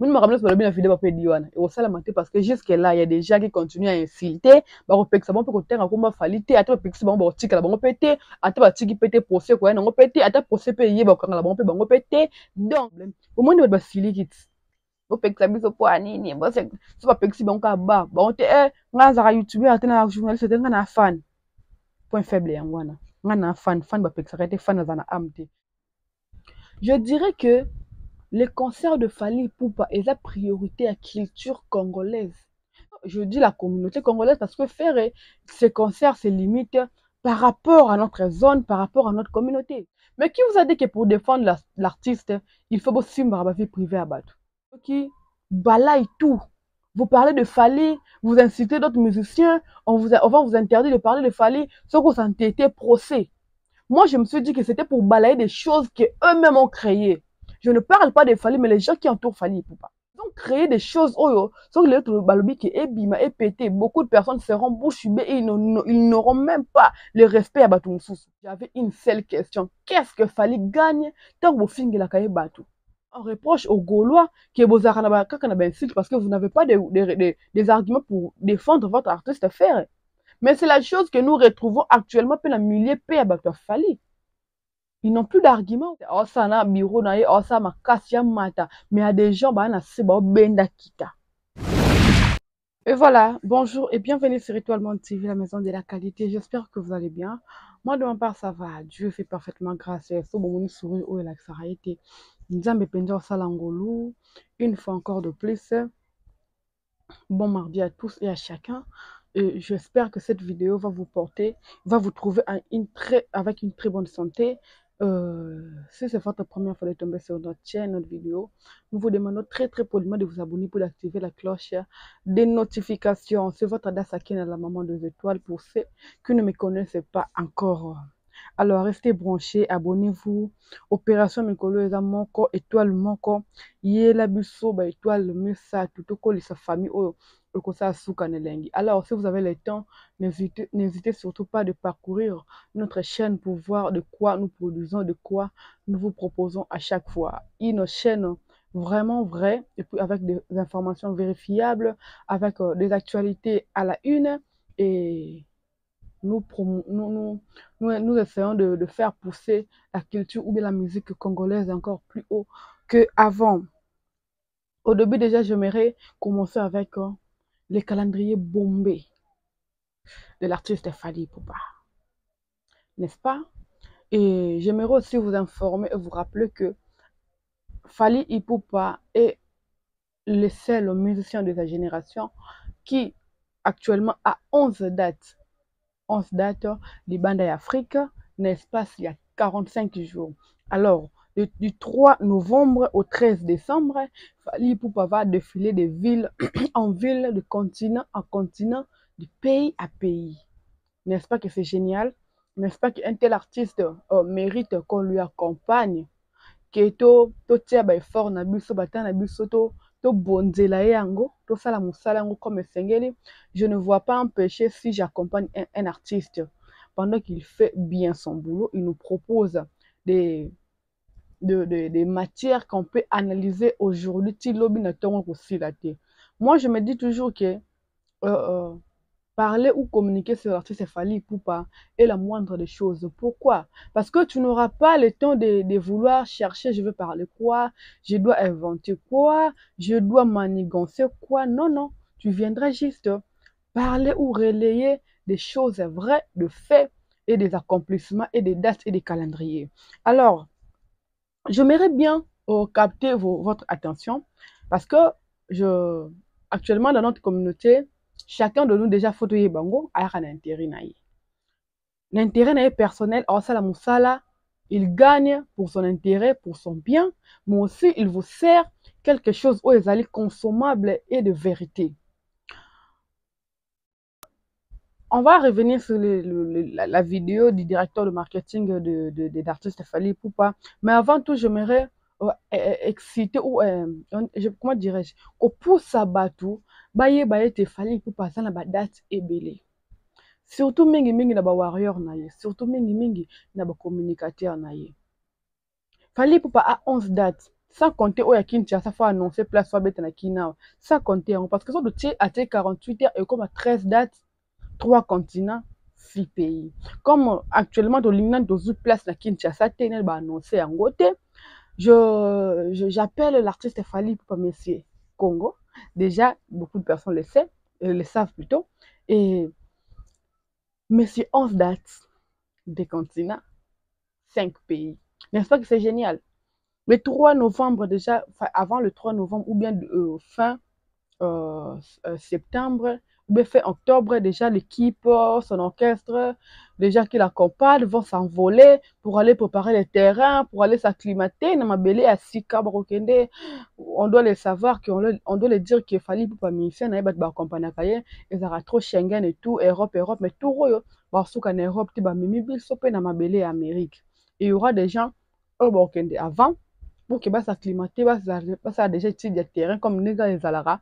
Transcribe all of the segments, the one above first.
Moi, je me rappelle que la vidéo pas Diwana. Et au salamate parce que jusque-là, il y a des gens qui continuent à insulter. Bah, on peut que ça bon peut côté en combat falité. Attends, peut que c'est bon, bon, tika la bon pété. Attends, bah, tiki pété procès quoi, non, pété. Attends, procès payé, bah, quand la bon pété. Donc, au moins, on va sili kit. Au peut que ça bise au point nini. Bon, c'est pas peut que c'est bon qu'à bas. Bon, on te, nga zara YouTuber, attends, la journaliste, c'est un fan. Point faible, en wana. Nga fan, bah, peut que ça arrête fan dans un amte. Je dirais que les concerts de Fally Ipupa est la priorité à la culture congolaise. Je dis la communauté congolaise parce que faire ces concerts, c'est limite par rapport à notre zone, par rapport à notre communauté. Mais qui vous a dit que pour défendre l'artiste, il faut aussi ma vie privée à battre? Qui balaye tout. Vous parlez de Fally, vous incitez d'autres musiciens, on va vous interdire de parler de Fally, sauf que vous entêtez procès. Moi, je me suis dit que c'était pour balayer des choses qu'eux-mêmes ont créées. Je ne parle pas des Fally, mais les gens qui entourent Fally Ipupa. Ils ont créé des choses, sans que les autres balobi qui est bima, est pété. Beaucoup de personnes seront bouche bée et ils n'auront même pas le respect à Batumsous. J'avais une seule question. Qu'est-ce que Fally gagne tant que vous finissez la cahier Batou? On reproche aux Gaulois que vous avez parce que vous n'avez pas des arguments pour défendre votre artiste faire. Mais c'est la chose que nous retrouvons actuellement pour la milieu paix à Bakta Fally. Ils n'ont plus d'arguments. Oh, ça na bureau na oh ça ma kassia mata. Mais il y a des gens bah na se ba benda kita. Et voilà, bonjour et bienvenue sur Étoile Monde TV, la maison de la qualité. J'espère que vous allez bien. Moi de ma part ça va. Dieu fait parfaitement grâce. So bon souris ou la ça a été. Nzambe penja salangolo. Une fois encore de plus. Bon mardi à tous et à chacun. Et j'espère que cette vidéo va vous porter, va vous trouver avec une très bonne santé. Si c'est votre première fois de tomber sur notre chaîne, notre vidéo, nous vous demandons très très poliment de vous abonner pour activer la cloche des notifications. C'est votre Adasakine à la maman des étoiles pour ceux qui ne me connaissent pas encore. Alors restez branchés, abonnez-vous. Opération Mikolo eza moko, étoile moko. Yela biso ba étoile mesa tout ko sa famille oyo okosa suka nelengi. Alors si vous avez le temps, n'hésitez surtout pas de parcourir notre chaîne pour voir de quoi nous produisons, de quoi nous vous proposons à chaque fois. Une chaîne vraiment vraie et puis avec des informations vérifiables, avec des actualités à la une et nous essayons de faire pousser la culture ou bien la musique congolaise encore plus haut qu'avant. Au début, déjà, j'aimerais commencer avec les calendriers bombés de l'artiste Fally Ipupa. N'est-ce pas? Et j'aimerais aussi vous informer et vous rappeler que Fally Ipupa est le seul musicien de sa génération qui actuellement a 11 dates. 11 dates, les bandes d'Afrique, n'est-ce pas, il y a 45 jours. Alors, du 3 novembre au 13 décembre, Fally Ipupa va défiler de ville en ville, de continent en continent, de pays à pays. N'est-ce pas que c'est génial? N'est-ce pas qu'un tel artiste mérite qu'on lui accompagne? Que to tia ba effort na biso bata na biso to bonzela yango to sala musala yango comme esengeli. Je ne vois pas un péché si j'accompagne un artiste pendant qu'il fait bien son boulot. Il nous propose des matières qu'on peut analyser aujourd'hui. Moi, je me dis toujours que parler ou communiquer sur l'artiste Fally Ipupa est la moindre des choses. Pourquoi? Parce que tu n'auras pas le temps de vouloir chercher, je veux parler quoi, je dois inventer quoi, je dois manigancer quoi. Non, non. Tu viendras juste parler ou relayer des choses vraies, de faits et des accomplissements et des dates et des calendriers. Alors, j'aimerais bien capter votre attention parce que actuellement dans notre communauté, chacun de nous déjà photo yebango a un intérêt naïe. L'intérêt naïe personnel, il gagne pour son intérêt, pour son bien, mais aussi il vous sert quelque chose où ils allaient consommable et de vérité. On va revenir sur la vidéo du directeur de marketing d'artiste Fally Ipupa. Mais avant tout, j'aimerais exciter ou, comment dirais-je, qu'on pousse à Batou, te Fally Ipupa, ça n'a pas date et belé. Surtout, mingi na ba warrior na ye. Surtout, mingi na ba communicateur na ye. Fally Ipupa a 11 dates. sans compter où il y a Kinshasa, il faut annoncer place, soit bête na Kina. Sans compter, parce que ça doit être 48 heures et comme à 13 dates, 3 continents, 6 pays. Comme actuellement, dans l'imnan de place na Kinshasa, il va annoncer en côté. J'appelle l'artiste Fally Ipupa Monsieur Congo. Déjà, beaucoup de personnes le savent plutôt. Et Monsieur 11 dates des continents, 5 pays. N'est-ce pas que c'est génial? Le 3 novembre déjà, avant le 3 novembre ou bien fin septembre, ou bien fin octobre, déjà l'équipe, son orchestre, déjà qui l'accompagne, vont s'envoler pour aller préparer les terrains, pour aller s'acclimater. On doit les savoir, on doit les dire qu'il fallait pour pas ministère, ils aura trop Schengen et tout, Europe, mais tout, parce qu'en Europe, tu vas mimi biso pe na mabele Amérique. Et il y aura des gens avant pour que s'acclimater, ça déjà étudier des terrains comme les gars les alara,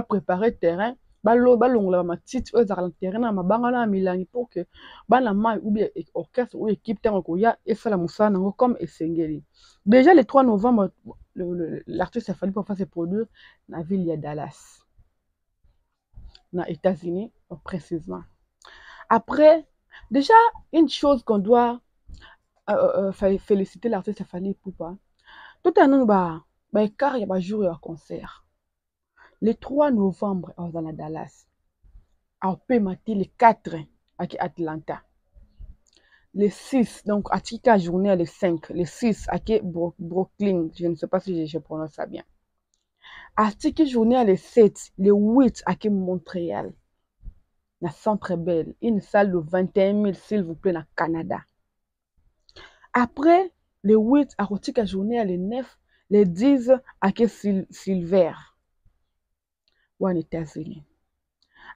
préparer terrain, balongla matiti ezala terrain na mabanga na milangi pour que bana mai ou bien orchestre ou équipe tango koya et ça la musala nango comme esengeli. Déjà le 3 novembre l'artiste a fallu pour faire ses produire dans la ville de Dallas, dans les États-Unis précisément. Après, déjà une chose qu'on doit féliciter l'artiste Fally Ipupa. Tout un an, car il y a un jour de concert. Le 3 novembre, dans la Dallas. On peut mater le 4 à Atlanta. Le 6, donc à Tika journée, le 5. Le 6 à Brooklyn. Je ne sais pas si je prononce ça bien. À Tika journée, le 7. Le 8 à Montréal. La Centre Bell. Une salle de 21 000, s'il vous plaît, au Canada. Après, le 8 à Tika journée, le 9. Le 10 à Silver. Ou en États-Unis.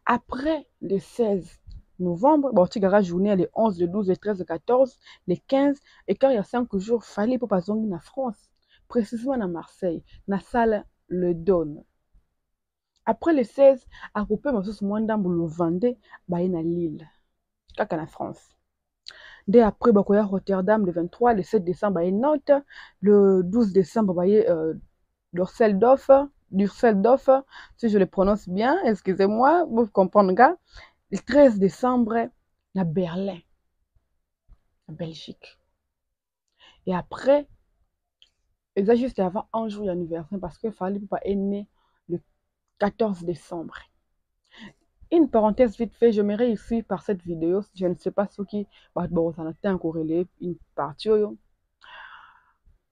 Après le 16 novembre, tu auras journée le 11, le 12, le 13, le 14, le 15, et quand il y a 5 jours, il fallait pour passer en France, précisément à Marseille, dans la salle Le Don. Après le 16, à couper ma sauce moins dans le Vendée, à Lille, en France. Dès après, à Rotterdam, le 23, le 7 décembre, à Nantes, le 12 décembre, à Düsseldorf, si je le prononce bien, excusez-moi, vous comprenez. Le 13 décembre, à Berlin, en Belgique. Et après, et ça juste avant un jour d'anniversaire, parce que Fally Ipupa est né le 14 décembre. Une parenthèse vite fait, je me réussis par cette vidéo, je ne sais pas ce qui va être corrélé, une partie.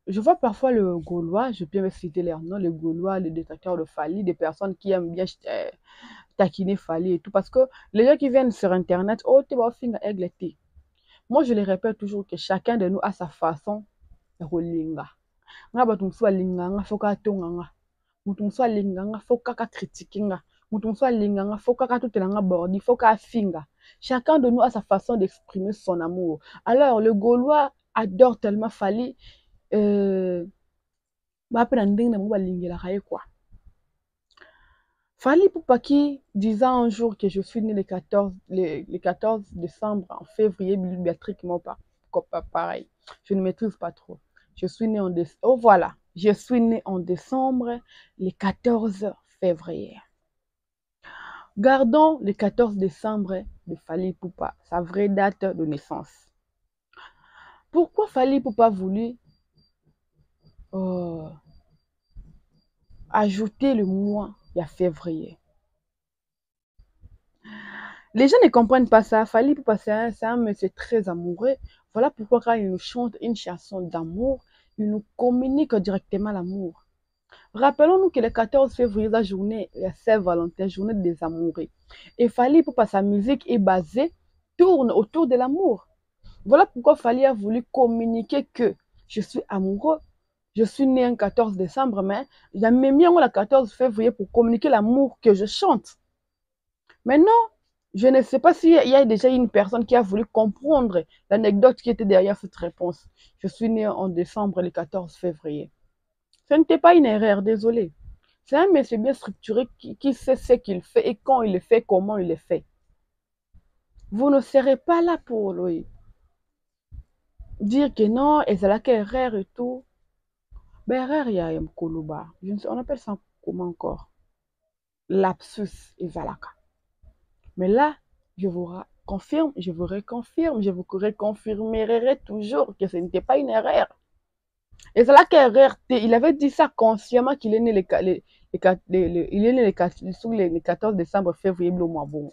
Je vois parfois le Gaulois, je peux me citer leur nom, le Gaulois, le détracteur de Fally, des personnes qui aiment bien taquiner Fally et tout, parce que les gens qui viennent sur Internet, oh, tu vas finir aigle. Moi, je le répète toujours que chacun de nous a sa façon de rolinga. Nga batu msu alinganga foka tonganga. Mutu msu alinganga foka ka critiquinga. Mutu msu alinganga foka ka tutelanga bordi, foka finga. Chacun de nous a sa façon d'exprimer son amour. Alors, le Gaulois adore tellement Fally. Quoi. Fally Ipupa qui disait un jour que je suis né le 14 décembre, en février, Béatrice pas pareil. Je ne maîtrise pas trop. Je suis né en décembre. Oh voilà, je suis né en décembre, le 14 février. Gardons le 14 décembre de Fally Ipupa, sa vraie date de naissance. Pourquoi Fally Ipupa voulu ajouter le mois de février? Les gens ne comprennent pas ça. Fally Ipupa, c'est un monsieur très amoureux. Voilà pourquoi quand il nous chante une chanson d'amour, il nous communique directement l'amour. Rappelons-nous que le 14 février, la journée, la Saint-Valentin, journée des amoureux. Et Fally Ipupa, sa musique est basée, tourne autour de l'amour. Voilà pourquoi Fally a voulu communiquer que je suis amoureux. Je suis né le 14 décembre, mais j'ai mis le 14 février pour communiquer l'amour que je chante. Maintenant, je ne sais pas s'il y a déjà une personne qui a voulu comprendre l'anecdote qui était derrière cette réponse. Je suis né en décembre, le 14 février. Ce n'était pas une erreur, désolé. C'est un monsieur bien structuré qui sait ce qu'il fait et quand il le fait, comment il le fait. Vous ne serez pas là pour lui dire que non, et c'est là qu'elle erreur et tout. Berer ya Koloba. Je ne sais, on appelle ça comment encore? Lapsus et Zalaka. Mais là, je vous confirme, je vous reconfirme, je vous reconfirmerai toujours que ce n'était pas une erreur. Et c'est là qu'erreur, il avait dit ça consciemment qu'il est né il est né le 14 décembre, février, le mois bon.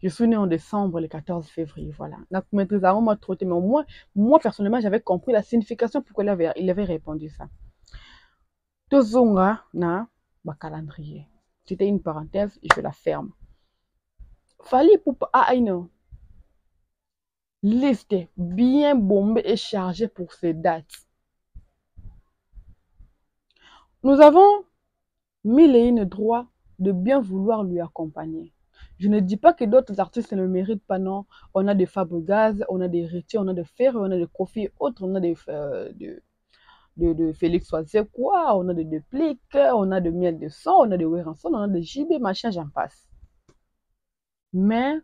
Je suis né en décembre, le 14 février, voilà. Donc, mais au moins, moi, personnellement, j'avais compris la signification pourquoi il avait répondu ça. Tozonga na ba calendrier. C'était une parenthèse, je la ferme. Fallait pour une liste bien bombée et chargée pour ces dates. Nous avons mille et une droits de bien vouloir lui accompagner. Je ne dis pas que d'autres artistes ne méritent pas, non. On a des Fabregas, on a des Retier, on a des Fer, on a des Kofi, autres, on a des de Félix Oisé, quoi, on a des Depliques, on a de Miel de Son, on a de Weranson, on a de JB, machin, j'en passe. Mais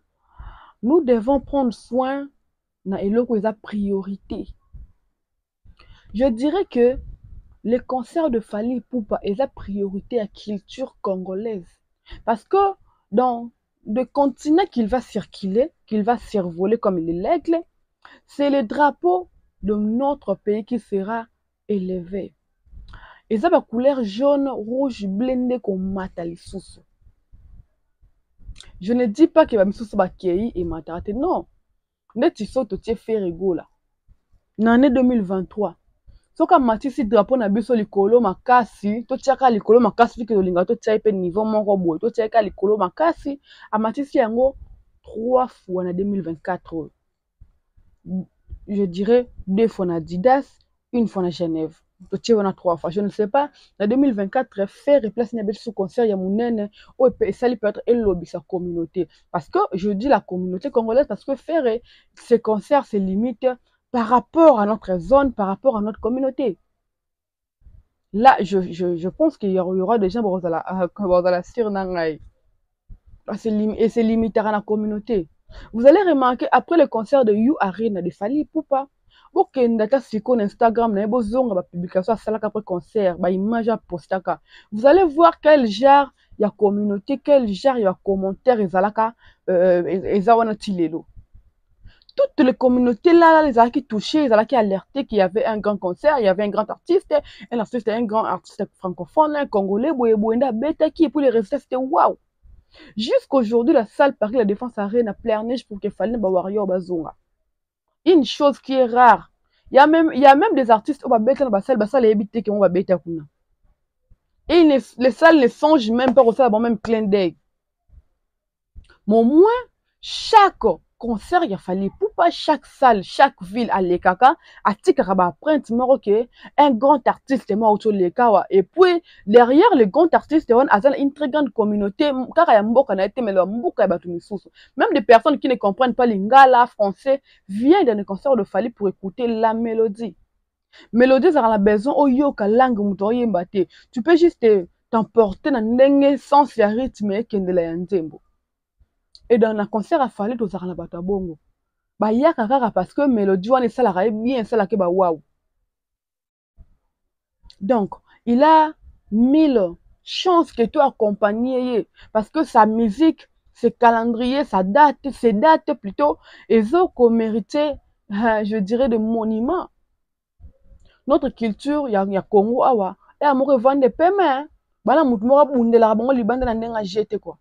nous devons prendre soin de la priorité. Je dirais que les concerts de Fally Ipupa est la priorité à la culture congolaise. Parce que dans le continent qu'il va circuler, qu'il va survoler comme il est l'aigle, c'est le drapeau de notre pays qui sera élevé. Et ça va couleur jaune, rouge, blindé comme matalisusu. Je ne dis pas que Bamisusu va kei et matarate, non. Net iso to tie ferego là. L'année 2023. Soka matisi drapeau na biso likolo makasi, to tiaka likolo makasi fiki olinga to tia pe niveau moko boy, to tiaka likolo makasi, a matisi yango 3 fois en 2024. Je dirais 2 fois en Adidas, 1 fois en Genève. To tia wana 3 fois. Je ne sais pas, en 2024 faire replace na biso concert ya munene o pe sali peut-être elobi sa communauté parce que je dis la communauté congolaise parce que faire ces concerts se limite par rapport à notre zone, par rapport à notre communauté. Là, je pense qu'il y aura des gens qui vont la sur Nangai. Et c'est limité à la communauté. Vous allez remarquer, après le concert de You Arena de Fally Ipupa, vous allez voir quel genre il y a communauté, quel genre il y a commentaires, toutes les communautés là, les gens qui touchaient, les gens qui alertaient qu'il y avait un grand concert, il y avait un grand artiste, un grand artiste francophone, un Congolais, Beta, qui, et puis les résultats, c'était waouh! Jusqu'aujourd'hui, la salle Paris, la Défense Arena, plein neige pour qu'il fallait ba warrior bazonga. Une chose qui est rare. Il y a même des artistes qui ont la salle et habité qui ont bêta kuna. Et les salles ne songent même pas au faire bon même clin d'œil. Mais au moins, chaque concert, il a fallu pour pas chaque salle, chaque ville à l'Ekaka, à Tikaraba, un grand artiste est mort autour de l'Ekawa. Et puis, derrière le grand artiste, il y a une très grande communauté, même des personnes qui ne comprennent pas lingala, français, viennent dans le concert de Fally pour écouter la mélodie. Mélodie, ça a besoin, langue, tu peux juste t'emporter dans le sens, le rythme, et et dans le concert à Fally tozala na bato bongo bayaka kaka parce que mélodie wana esalaka bien esalaka ba waouh. Donc il a 1000 chances que tu accompagnes parce que sa musique, ses calendriers, ses dates plutôt ezo ko mérité je dirais de monuments. Notre culture ya Congo awa et amoko vendre paiement bana mutu moko bundela bango libanda na ndenga jete quoi.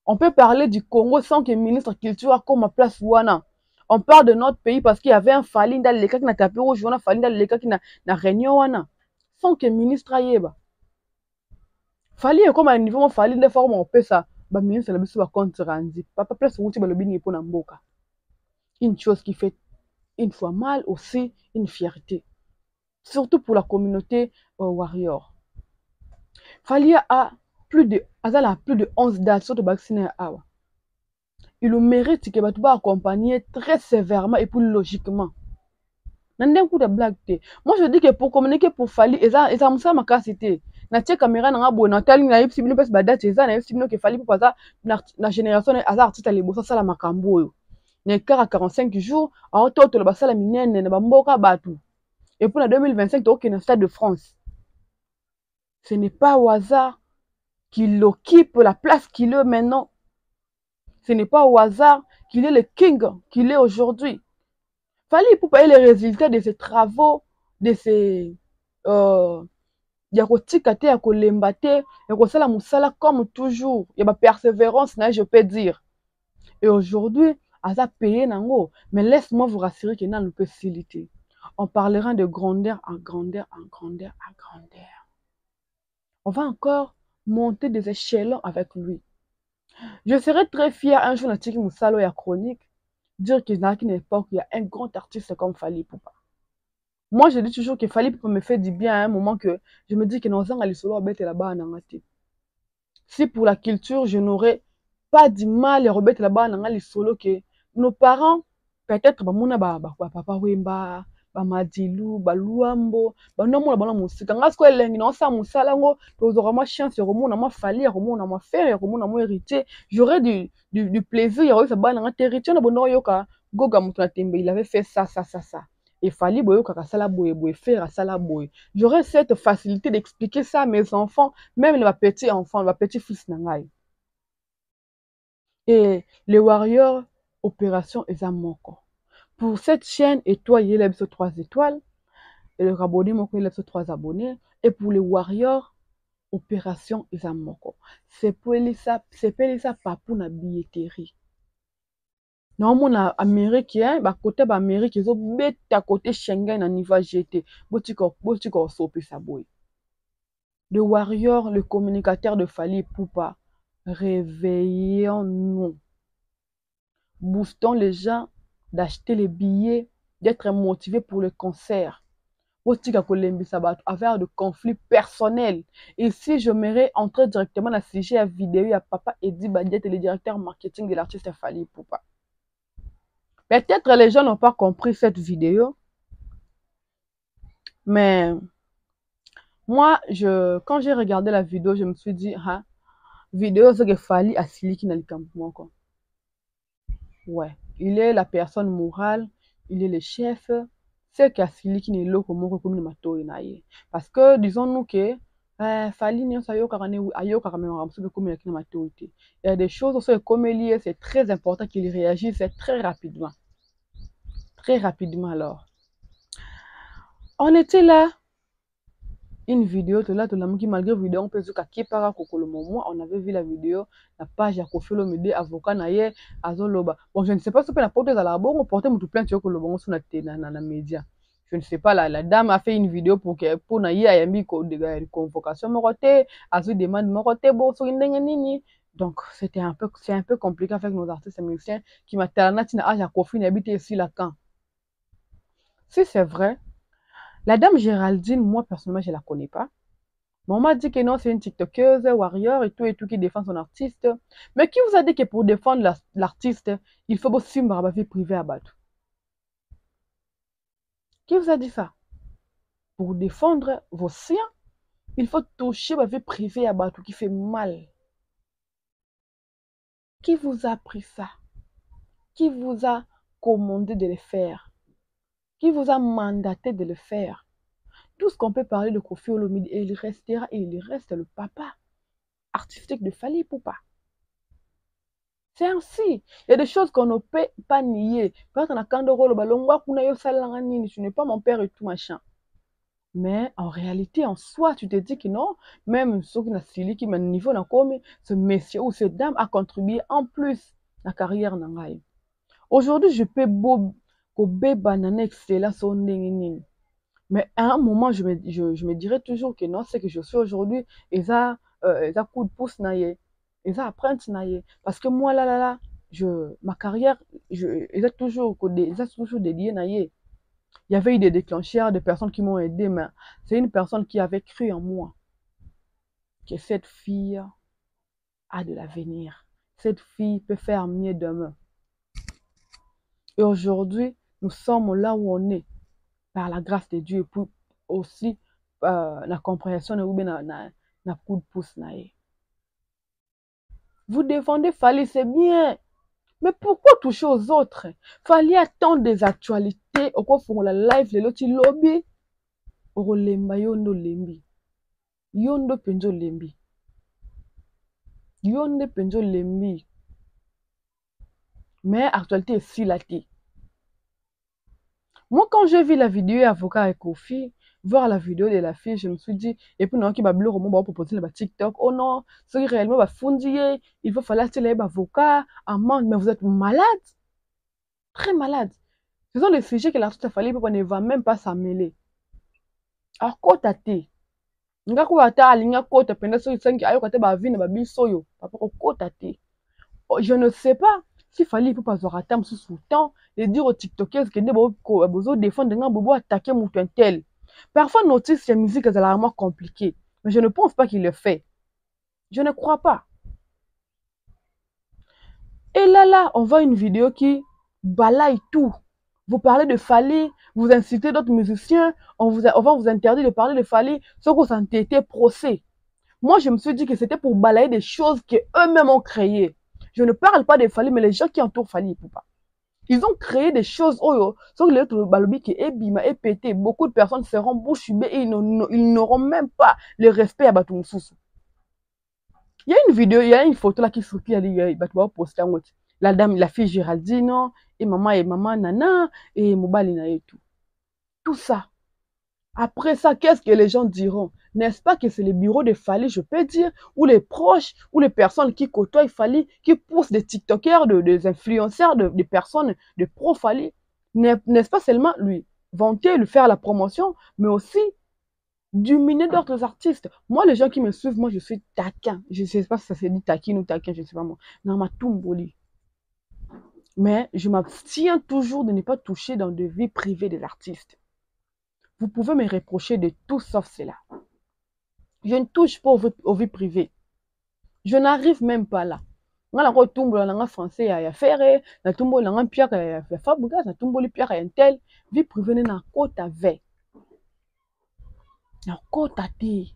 On peut parler du Congo sans que le ministre de la Culture ait comme ma place wana. On parle de notre pays parce qu'il y avait un Fally dans les cas qui n'a tapé rouge, un Fally dans les cas qui n'a réunion wana. Sans que le ministre aille ba. Fally est comme à un niveau Fally de forme on peut ça. Ba ministre la biso ba compte randi. Papa place où tu ba le bini pour n'amboka. Une chose qui fait une fois mal aussi une fierté. Surtout pour la communauté warrior. Fally a plus de 11 dates sur le vaccin awa. Il le mérite que tu vas accompagner très sévèrement et plus logiquement. N'en coup de blague. Moi je dis que pour communiquer pour Fally, et ça ma capacité. Na tia caméra na ngabo na tali na yipsi bino pesa badate eza na yipsi bino que Fally pour ça na génération à artiste les bossa sala makambo yo. Na 45 jours, a toto le basala minene na bamboka batu. Et pour la 2025, tu as aucun stade de France. Ce n'est pas au hasard qu'il occupe la place qu'il est maintenant. Ce n'est pas au hasard qu'il est le king qu'il est aujourd'hui. Fallait pour payer les résultats de ses travaux, de ses ya kotika te ya kolemba te ya kosala mosala comme toujours ya ba persévérance je peux dire. Et aujourd'hui aza payé nango, mais laisse-moi vous rassurer que nan peut siliter. On parlera de grandeur en grandeur en grandeur en grandeur. On va encore monter des échelons avec lui. Je serais très fier un jour Natiki Moussalo ya chronique dire qu'il n'a qu'une époque il y a un grand artiste comme Fally Ipupa. Moi, je dis toujours que Fally Ipupa me fait du bien à un moment que je me dis que nos les solo bête là-bas en Angati. Si pour la culture, je n'aurais pas du mal à remettre là-bas en les solo que nos parents, peut-être, papa Wemba, Madilu, Luambo, non, moi, la musique. Quand est-ce que l'engue, non, ça, moussalango, tu auras ma chance, on a ma Fally, on a ma frère, on a ma héritier. J'aurais du plaisir, il y aurait ça, dans un territoire, on a yoka, Goga Moutonatembe, il avait fait ça. Et Fally boyo kaka sala boye faire sala boye. J'aurais cette facilité d'expliquer ça à mes enfants, même les petits enfants, les petits fils nangai. Et les warriors opération Ezamoko. Pour cette chaîne étoile, il y a 3 étoiles et le abonné moko il y a 3 abonnés et pour les warriors opération Ezamoko. C'est pour ça papou na billetterie. Naomona américain bakote baamérique ezobeta kote Schengen na niveau GT botika osopesa boye. Le warrior, le communicateur de Fally Ipupa, réveillons-nous, boostons les gens d'acheter les billets, d'être motivés pour le concert. Botika kolembisa bato avec de conflits personnels. Ici je m'aimerais entrer directement dans le sujet à vidéo à Papa Eddie Badiet, le directeur marketing de l'artiste Fally Ipupa. Peut-être les gens n'ont pas compris cette vidéo, mais moi, quand j'ai regardé la vidéo, je me suis dit, ah, vidéo, c'est que Fally a siliki na likambo quoi. Ouais, il est la personne morale, il est le chef, c'est que siliki ni loko moko comme mato inaye. Parce que disons-nous que Fally ni sayo karane ayo karame ramso comme na mato ite. Il y a des choses aussi comme lié, c'est très important qu'il réagisse très rapidement. Très rapidement alors. On était là, une vidéo, malgré vidéo, on peut dire qu'à para kokolo momo, on avait vu la vidéo, la page à Koffi Olomide, avocat naye, azoloba. Bon, je ne sais pas si on peut la porter à la bonne, on portait tout plein de kolobongo sur la média. Je ne sais pas, la dame a fait une vidéo pour naye ayambi de convocation moroté, azo demande moroté, bon, sur une nini. Donc, c'est un peu compliqué avec nos artistes musiciens qui m'a tellement âge à Koffi n'habite ici là quand. Si c'est vrai, la dame Géraldine, moi personnellement, je ne la connais pas. Mais on m'a dit que non, c'est une TikTokeuse, warrior et tout qui défend son artiste. Mais qui vous a dit que pour défendre l'artiste, il faut aussi ma vie privée à battre? Qui vous a dit ça? Pour défendre vos siens, il faut toucher ma vie privée à battre qui fait mal. Qui vous a appris ça? Qui vous a commandé de le faire? Qui vous a mandaté de le faire? Tout ce qu'on peut parler de Koffi Olomide, et il restera, et il reste le papa artistique de Fally Ipupa. C'est ainsi. Il y a des choses qu'on ne peut pas nier. Quand on a Kandoro, tu n'es pas mon père et tout machin. Mais en réalité, en soi, tu te dis que non, même ceux qui n'ont qui niveau ce monsieur ou cette dame a contribué en plus à la carrière d'Angaï. Aujourd'hui, je peux mais à un moment, je me dirais toujours que non, c'est que je suis aujourd'hui, et ça coup de pouce naïe, et ça apprend naïe. Parce que moi, là, ma carrière, ils ont toujours dédié naïe. Il y avait eu des déclencheurs, des personnes qui m'ont aidé, mais c'est une personne qui avait cru en moi, que cette fille a de l'avenir. Cette fille peut faire mieux demain. Et aujourd'hui, nous sommes là où on est, par la grâce de Dieu, et puis aussi la compréhension de coup de pouce. Vous défendez Fally, c'est bien. Mais pourquoi toucher aux autres? Fally attend des actualités. Au quoi font la live, les lotis lobby. okolemba yondo lembi. Yondo penjo lembi. Yondo penjo lembi. Mais actualité est si latée. Moi, quand j'ai vu la vidéo avocat avec Kofi, voir la vidéo de la fille, je me suis dit, et puis non, qui va bleu roman, va proposer le TikTok. Oh non, ce qui réellement va fondiller, il va falloir que les avocats, amende, mais vous êtes malade. Très malade. Ce sont des sujets que l'artiste a fallu, ne va même pas s'en mêler. Alors, quoi t'as été? Nga ko ata alinga kota penda so isangi ayo kata ba vina ba bisoyo papa ko kota te. Je ne sais pas s'il fallait pour pas avoir atteint sous temps et dire aux TikTokers que ne besoin défendre nga bobo attaquer mon tel. Parfois notice la musique est alarmant compliquée, mais je ne pense pas qu'il le fait. Je ne crois pas. Et là on voit une vidéo qui balaye tout. Vous parlez de Fally, vous incitez d'autres musiciens, on va vous interdire de parler de Fally, sauf que ça a été procès. Moi, je me suis dit que c'était pour balayer des choses qu'eux-mêmes ont créées. Je ne parle pas de Fally, mais les gens qui entourent Fally, ils ne peuvent pas. Ils ont créé des choses, sauf que le balobi qui est bima, est pété. Beaucoup de personnes seront bouche bée et ils n'auront même pas le respect à Batumsusu. Il y a une vidéo, il y a une photo là qui circule, il y a posté en haut. La dame, la fille Géraldine, et maman Nana, et Mobalina et tout. Tout ça. Après ça, qu'est-ce que les gens diront? N'est-ce pas que c'est le bureau de Fally, je peux dire, ou les proches, ou les personnes qui côtoient Fally, qui poussent des TikTokers, des influenceurs, des personnes, de pro Fally. N'est-ce pas seulement lui vanter, lui faire la promotion, mais aussi dominer d'autres artistes. Moi, les gens qui me suivent, moi, je suis taquin. Je ne sais pas si ça se dit taquin ou taquin, je ne sais pas moi. Non, ma tumboli. Mais je m'abstiens toujours de ne pas toucher dans des vies privées des artistes. Vous pouvez me reprocher de tout sauf cela. Je ne touche pas aux vies privées. Je n'arrive même pas là. Nga la tumbo la nga français ya faire, na tumbo la nga pierre ya fabrica, na tumbo li pierre ya tel, vie privée na kota ve. Na kota te.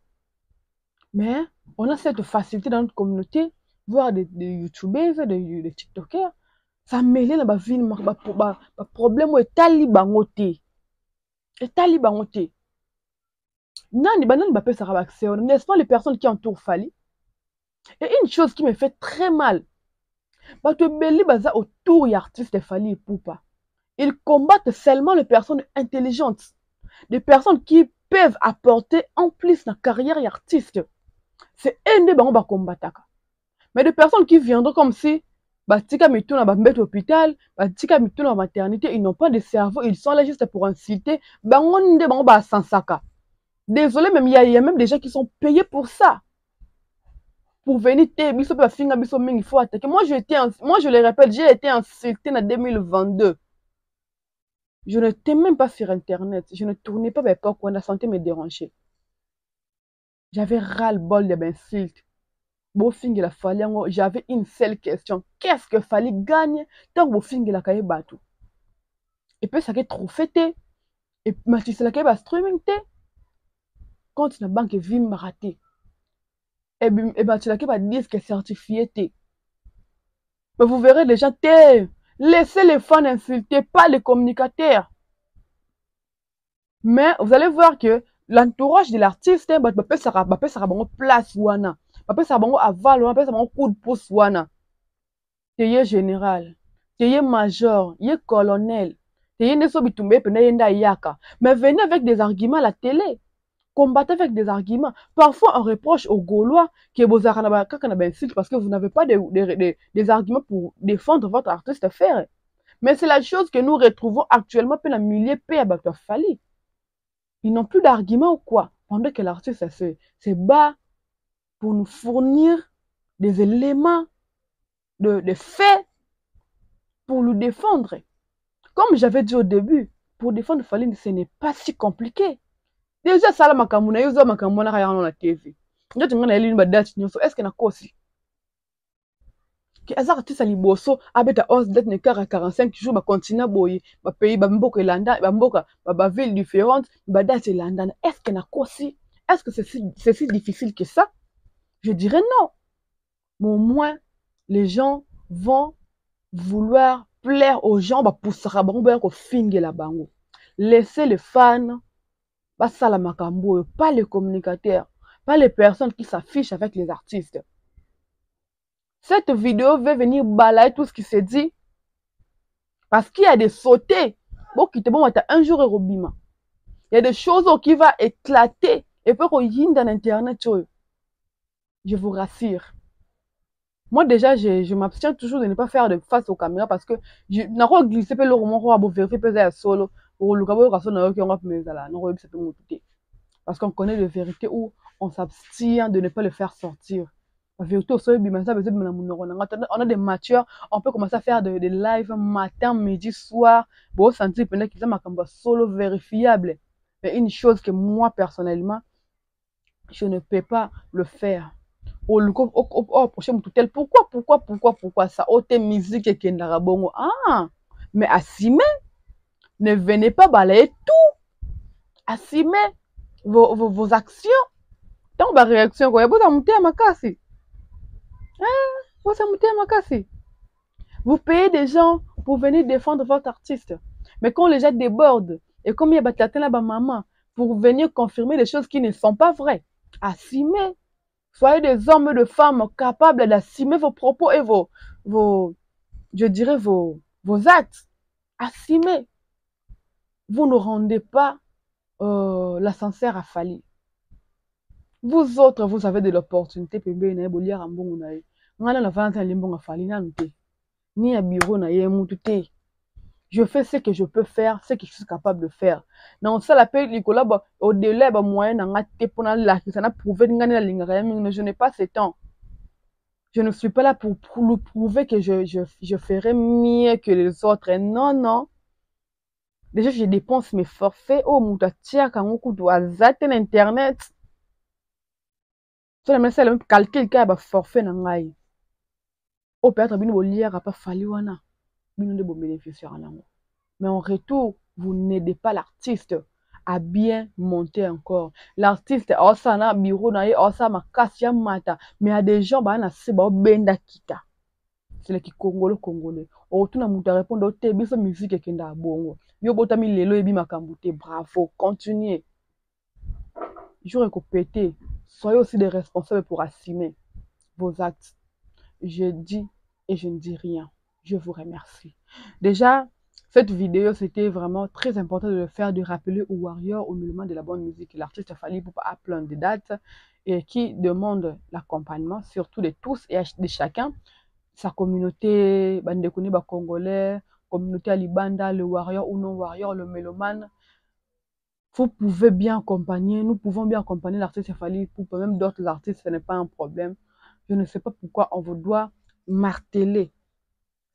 Mais on a cette facilité dans notre communauté, voir des youtubeurs, des tiktokers, ça mêle na ba vie ba problème est tali bangote. Et tali bangote. Nani banani ba pesa ba accès, n'est-ce pas les personnes qui entourent Fally? Et une chose qui me fait très mal, bato beli baza autour y artistes de Fally Ipupa. Ils combattent seulement les personnes intelligentes, des personnes qui peuvent apporter en plus la carrière artiste. C'est un des bango ba combattaka. Mais des personnes qui viendront comme si batika mituna ba mettre hôpital, batika mituna maternité, ils n'ont pas de cerveau, ils sont là juste pour inciter, bango nde bango ba sansaka. Désolé, même il y a même des gens qui sont payés pour ça. Pour venir il faut attaquer. Moi, je le répète, j'ai été insulté en 2022. Je n'étais même pas sur Internet. Je ne tournais pas vers quoi la santé me dérangeait. J'avais ras-le-bol de m'insultes. J'avais une seule question. Qu'est-ce que Fally gagne tant que Bofingi la kaye batu? Et puis ça qui est trop fêté. Et Mathis la kaye ba streaming te. Quand la banque vit raté. Et ben tu l'as qu'à disque certifié. Mais vous verrez les gens, laissez les fans insulter, pas les communicateurs. Mais vous allez voir que l'entourage de l'artiste, ça sera place wana. Ça sera aval, ça sera coup de pouce wana. T'es général, t'es major, t'es colonel, t'es nesobitumbe pena yenda yaka. Mais venez avec des arguments à la télé. Combattez avec des arguments. Parfois, on reproche aux Gaulois que vous avez parce que vous n'avez pas des arguments pour défendre votre artiste faire. Mais c'est la chose que nous retrouvons actuellement pour la milieu paix à Fally. Ils n'ont plus d'arguments ou quoi? Pendant que l'artiste se bat pour nous fournir des éléments, de faits pour nous défendre. Comme j'avais dit au début, pour défendre Fally, ce n'est pas si compliqué. Déjà sala makambo na yo zo makambo na kaya na TV. Ndio tingana eli ba date nyonso est-ce que na kosi? Ki azaka tisa liboso abeta 11 date ne 45 jours ba continue boye ba pays ba mboka elanda ba mboka ba ville différente ba date elanda. Est-ce que na kosi? Est-ce que c'est si difficile que ça? Je dirais non. Mais au moins les gens vont vouloir plaire aux gens ba poussera bango ba ko finge la bango. Laissez les fans ça la makambo, pas les communicateurs, pas les personnes qui s'affichent avec les artistes. Cette vidéo veut venir balayer tout ce qui se dit parce qu'il y a des sautés. Bon, qui te bon, un jour et robima. Il y a des choses qui vont éclater et puis qu'on y dans internet. Je vous rassure. Moi déjà, je m'abstiens toujours de ne pas faire de face aux caméras parce que je n'ai pas glissé le roman pour vérifier peut-être solo pour le cabot rason n'a aucun rapport mais là non ça peut m'occuper parce qu'on connaît les vérités où on s'abstient de ne pas le faire sortir. La vérité au sol ça veut dire on a des matures, on peut commencer à faire des lives matin, midi, soir pour sentir pendant qu'ils ont ma solo vérifiable. Mais une chose que moi personnellement je ne peux pas le faire. Pourquoi ça autre musique et Kendarabongo. Ah, mais Assime, ne venez pas balayer tout. Assime vos actions. Tant ba réaction quoi, vous amouté à ma casse. Vous amouté à ma casse. Vous payez des gens pour venir défendre votre artiste. Mais quand les gens débordent, et comme il y a batlatin là-bas maman, pour venir confirmer des choses qui ne sont pas vraies. Assime. Soyez des hommes et des femmes capables d'assumer vos propos et je dirais vos actes. Assumez. Vous ne rendez pas l'ascenseur à Fali. Vous autres, vous avez de l'opportunité. Je fais ce que je peux faire, ce que je suis capable de faire. Non, ça l'appelle Nicolas, au-delà, moyen, je n'ai pas ce temps. Je ne suis pas là pour lui prouver que je ferai mieux que les autres. Non, non. Déjà, je dépense mes forfaits. Oh, mon tia, quand on doit zater l'internet. Ça, même ça, le calcul, qu'il y a forfait, n'angai. Oh, peut-être, bien, vous lire, pas fallu, wana. Bien, de bon bénéficiaire, n'angai. Mais en retour, vous n'aidez pas l'artiste à bien monter encore. L'artiste, ça na bureau na ça ma casse mata, mais il y a des gens bah na se ba benda kita. C'est le qui congolais. O tu na muta répondre au te biso musique e kenda bongo. Yo botami lelo ebi makambute, bravo, continuez. Je répéter, soyez aussi des responsables pour assumer vos actes. Je dis et je ne dis rien. Je vous remercie. Déjà, cette vidéo, c'était vraiment très important de le faire, de rappeler aux warriors, aux musulmans de la bonne musique. L'artiste Fally Ipupa a plein de dates et qui demande l'accompagnement, surtout de tous et de chacun. Sa communauté, Bandekuni, Congolais, communauté Alibanda, le warrior ou non warrior, le mélomane. Vous pouvez bien accompagner, nous pouvons bien accompagner l'artiste Fally Ipupa, même d'autres artistes, ce n'est pas un problème. Je ne sais pas pourquoi on vous doit marteler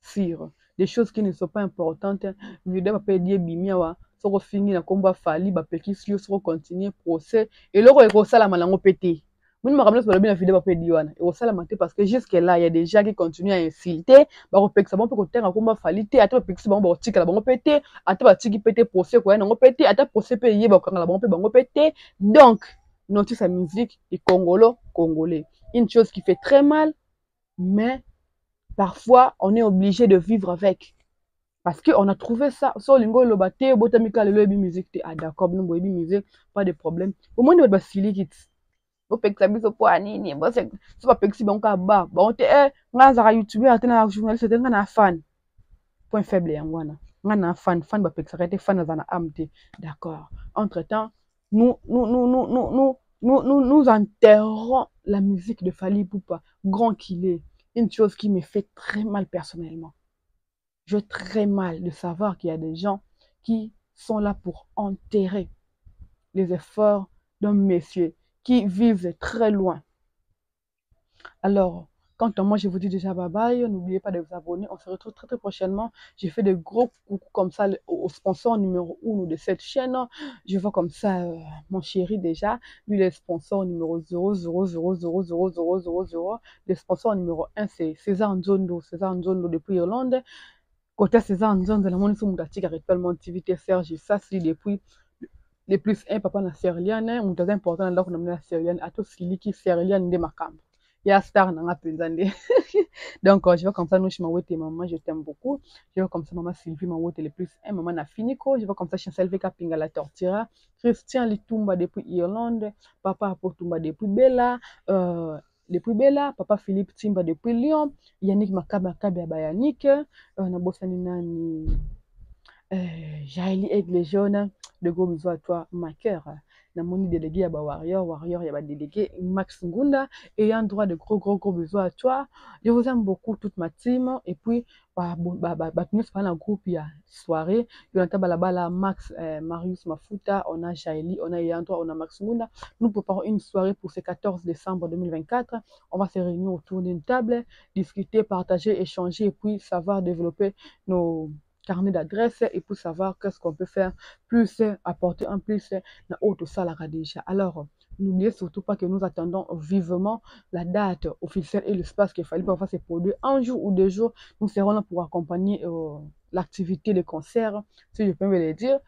sur des choses qui ne sont pas importantes. Vidéo va dire bimiawa, soko fini na komba Fally ba pekisi soko continuer procès et loko ekosala malango pété. Muni makamna so bien vidéo va dire wana. Ekosala maté parce que jusque là il y a des gens qui continuent à insulter, ba ko pekisa bon ko tenga komba Fally té ata pekisi bon ba tika la bon pété, ata ba tiki pété procès ko na ngo pété, ata procès pe yeba ko la bon pe bango pété. Donc, notice sa musique et congolais. Une chose qui fait très mal, mais parfois, on est obligé de vivre avec. Parce qu'on a trouvé ça. So, lingo lo bate, botamika le ebi musique. Ah, d'accord, nous ebi musique, pas de problème. Au moins, nous va sili kit. Bo peksa biso po anini, bo se so ba peksi banka ba. Ba on te nga za YouTuber atena journaliste te nga na fan. Point faible yangwana. Nga na fan ba peksa kete fan za na amte. D'accord. Entre-temps, nous enterrons la musique de Fally Ipupa, grand qu'il est. Une chose qui me fait très mal personnellement. J'ai très mal de savoir qu'il y a des gens qui sont là pour enterrer les efforts d'un monsieur qui vivent très loin. Alors, quant à moi, je vous dis déjà bye bye. N'oubliez pas de vous abonner. On se retrouve très très prochainement. J'ai fait de gros coucou comme ça au sponsor numéro 1 de cette chaîne. Je vois comme ça mon chéri déjà. Lui, le sponsor numéro 000000000. Le sponsor numéro 1, c'est César Nzondo. César Nzondo depuis Irlande. Côté César Nzondo, la monnaie sur mon tati actuellement activité Serge. Ça, c'est depuis les plus 1 papa na Serliane. Mon important là qu'on a la Serliane. À tous qui Serliane de Macam. Il y a star dans la pensée. Donc, je vais comme ça, nous, chez ma maman, je t'aime beaucoup. Je vais comme ça, maman Sylvie, ma le plus. Et maman n'a fini, quoi. Je vais comme ça, chez Selvi Kapinga la tortira. Christian Litumba depuis Irlande. Papa Potumba depuis Bella. Papa Philippe Timba depuis Lyon. Yannick Makaba Kabe Yannick. Nabosani Nani. Jaili Aigle Jaune, de gros bisous à toi, ma cœur. Namoni délégué à Warrior, il y a délégué Max Ngunda, et un droit de gros bisous à toi. Je vous aime beaucoup, toute ma team. Et puis, nous sommes un groupe, il y a soirée. Il y a un Max, Marius Mafuta, on a Jaili, on a Yandroit, on a Max Ngunda. Nous préparons une soirée pour ce 14 décembre 2024. On va se réunir autour d'une table, discuter, partager, échanger, et puis savoir développer nos carnet d'adresse et pour savoir qu'est-ce qu'on peut faire plus, apporter un plus dans autre salle déjà. Alors, n'oubliez surtout pas que nous attendons vivement la date officielle et l'espace qu'il fallait pour faire ces produits. Un jour ou 2 jours, nous serons là pour accompagner l'activité de concert, si je peux me le dire.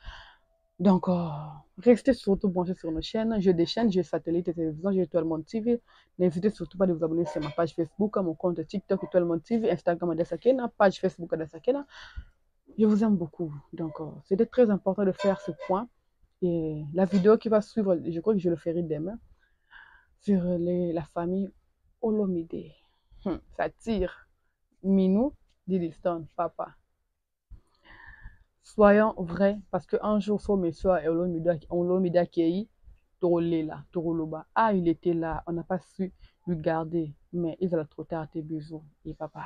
Donc, restez surtout branchés sur nos chaînes. J'ai des chaînes, j'ai satellite et télévision, j'ai Étoile Monde TV. N'hésitez surtout pas de vous abonner sur ma page Facebook, mon compte TikTok Étoile Monde TV, Instagram Adesakena, page Facebook Adesakena. Je vous aime beaucoup. Donc, c'était très important de faire ce point. Et la vidéo qui va suivre, je crois que je le ferai demain, sur la famille Olomide. Ça tire. Minou, Didiston, papa. Soyons vrais, parce qu'un jour, faut me soir et Olomide accueilli, Torolela, Toroloba. Ah, il était là, on n'a pas su le garder, mais il a trop tard, tes bisous. Et papa.